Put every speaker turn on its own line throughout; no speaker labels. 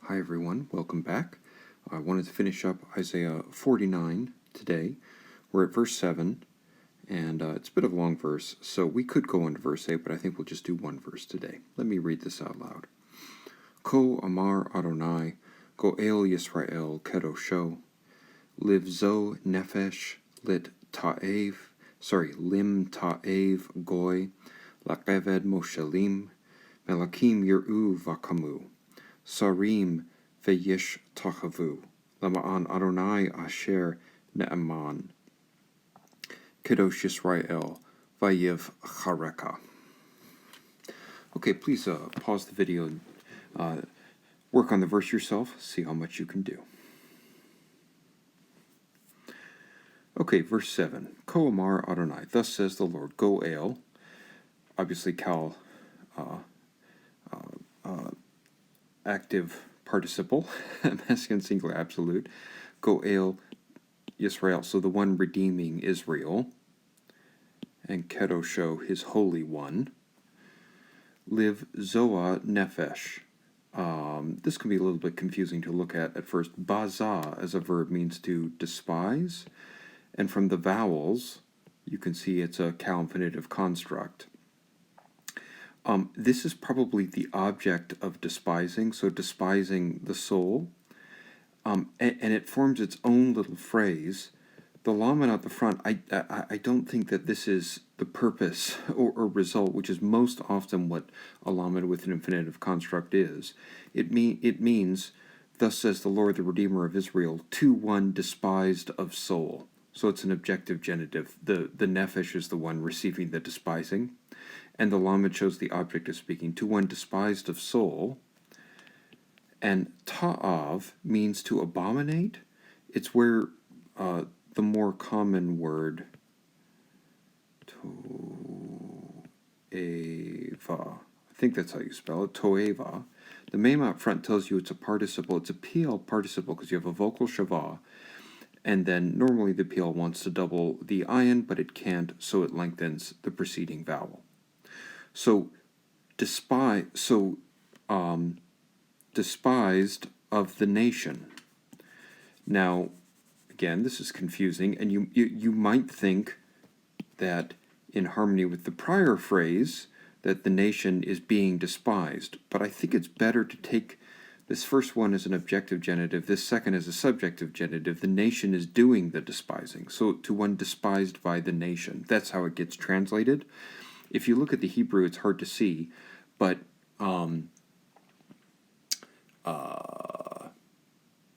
Hi everyone, welcome back. I wanted to finish up Isaiah 49 today. We're at verse 7, and it's a bit of a long verse, so we could go into verse 8, but I think we'll just do one verse today. Let me read this out loud. Ko Amar Adonai, Goel Yisrael Kedosho, Livzo Nefesh Lit Lim Ta'ev Goy, Lakeved Moshelim, Melakim Yeru Vakamu. Sarim veyish tachavu, lama'an Adonai asher ne'eman, Kedosh Yisrael vayiv chareka. Okay, please pause the video and work on the verse yourself, see how much you can do. Okay, verse 7. Ko Amar Adonai, thus says the Lord, Goel, obviously active participle, masculine singular absolute, Goel Yisrael, so the one redeeming Israel, and Kedosho, his holy one. Liv Zoa Nefesh. This can be a little bit confusing to look at first. Baza as a verb means to despise, and from the vowels, you can see it's a cal-infinitive construct. This is probably the object of despising, so despising the soul, and it forms its own little phrase. The lamed at the front, I don't think that this is the purpose or result, which is most often what a lamed with an infinitive construct is. It means, thus says the Lord, the Redeemer of Israel, to one despised of soul. So it's an objective genitive. The nefesh is the one receiving the despising, and the lamed shows the object of speaking, to one despised of soul. And ta'av means to abominate. It's where the more common word to'eva, I think that's how you spell it, to'eva. The mem out front tells you it's a participle. It's a PL participle because you have a vocal shavah, and then normally the PL wants to double the ayin, but it can't, so it lengthens the preceding vowel. So despised of the nation. Now, again, this is confusing, and you might think that in harmony with the prior phrase that the nation is being despised, but I think it's better to take this first one as an objective genitive, this second as a subjective genitive. The nation is doing the despising, so to one despised by the nation. That's how it gets translated. If you look at the Hebrew, it's hard to see, but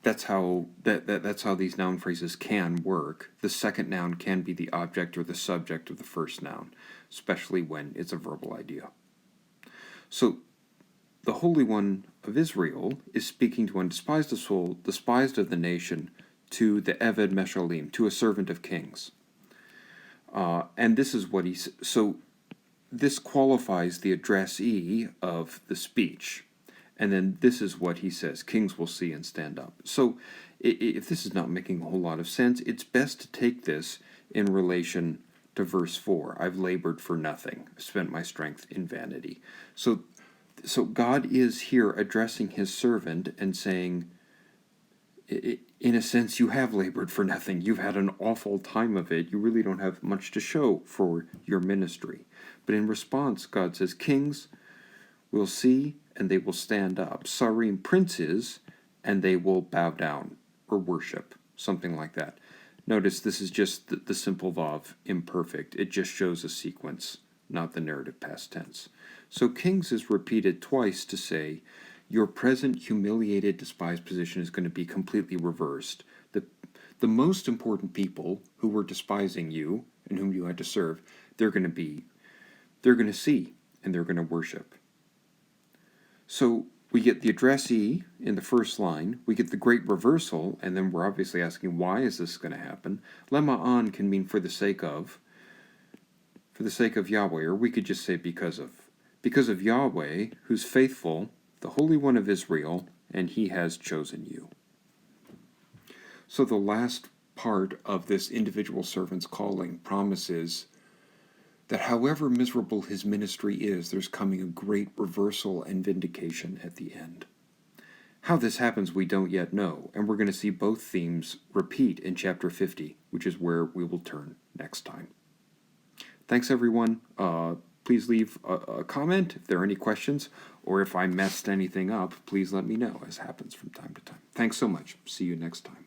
that's how these noun phrases can work. The second noun can be the object or the subject of the first noun, especially when it's a verbal idea. So the Holy One of Israel is speaking to one despised of soul, despised of the nation, to the Eved Meshalim, to a servant of kings. And this is what so this qualifies the addressee of the speech. And then this is what he says, kings will see and stand up. So if this is not making a whole lot of sense, it's best to take this in relation to verse 4. I've labored for nothing, spent my strength in vanity. So God is here addressing his servant and saying, in a sense, you have labored for nothing. You've had an awful time of it. You really don't have much to show for your ministry. But in response, God says, kings will see and they will stand up. Sarim, princes, and they will bow down or worship, something like that. Notice this is just the simple vav, imperfect. It just shows a sequence, not the narrative past tense. So kings is repeated twice to say, your present humiliated, despised position is going to be completely reversed. The most important people who were despising you and whom you had to serve, they're going to see and they're going to worship. So we get the addressee in the first line, we get the great reversal, and then we're obviously asking, why is this going to happen? Lema'an can mean for the sake of Yahweh, or we could just say because of Yahweh, who's faithful, the Holy One of Israel, and he has chosen you. So the last part of this individual servant's calling promises that however miserable his ministry is, there's coming a great reversal and vindication at the end. How this happens we don't yet know, and we're going to see both themes repeat in chapter 50, which is where we will turn next time. Thanks, everyone. Please leave a comment if there are any questions, or if I messed anything up, please let me know, as happens from time to time. Thanks so much. See you next time.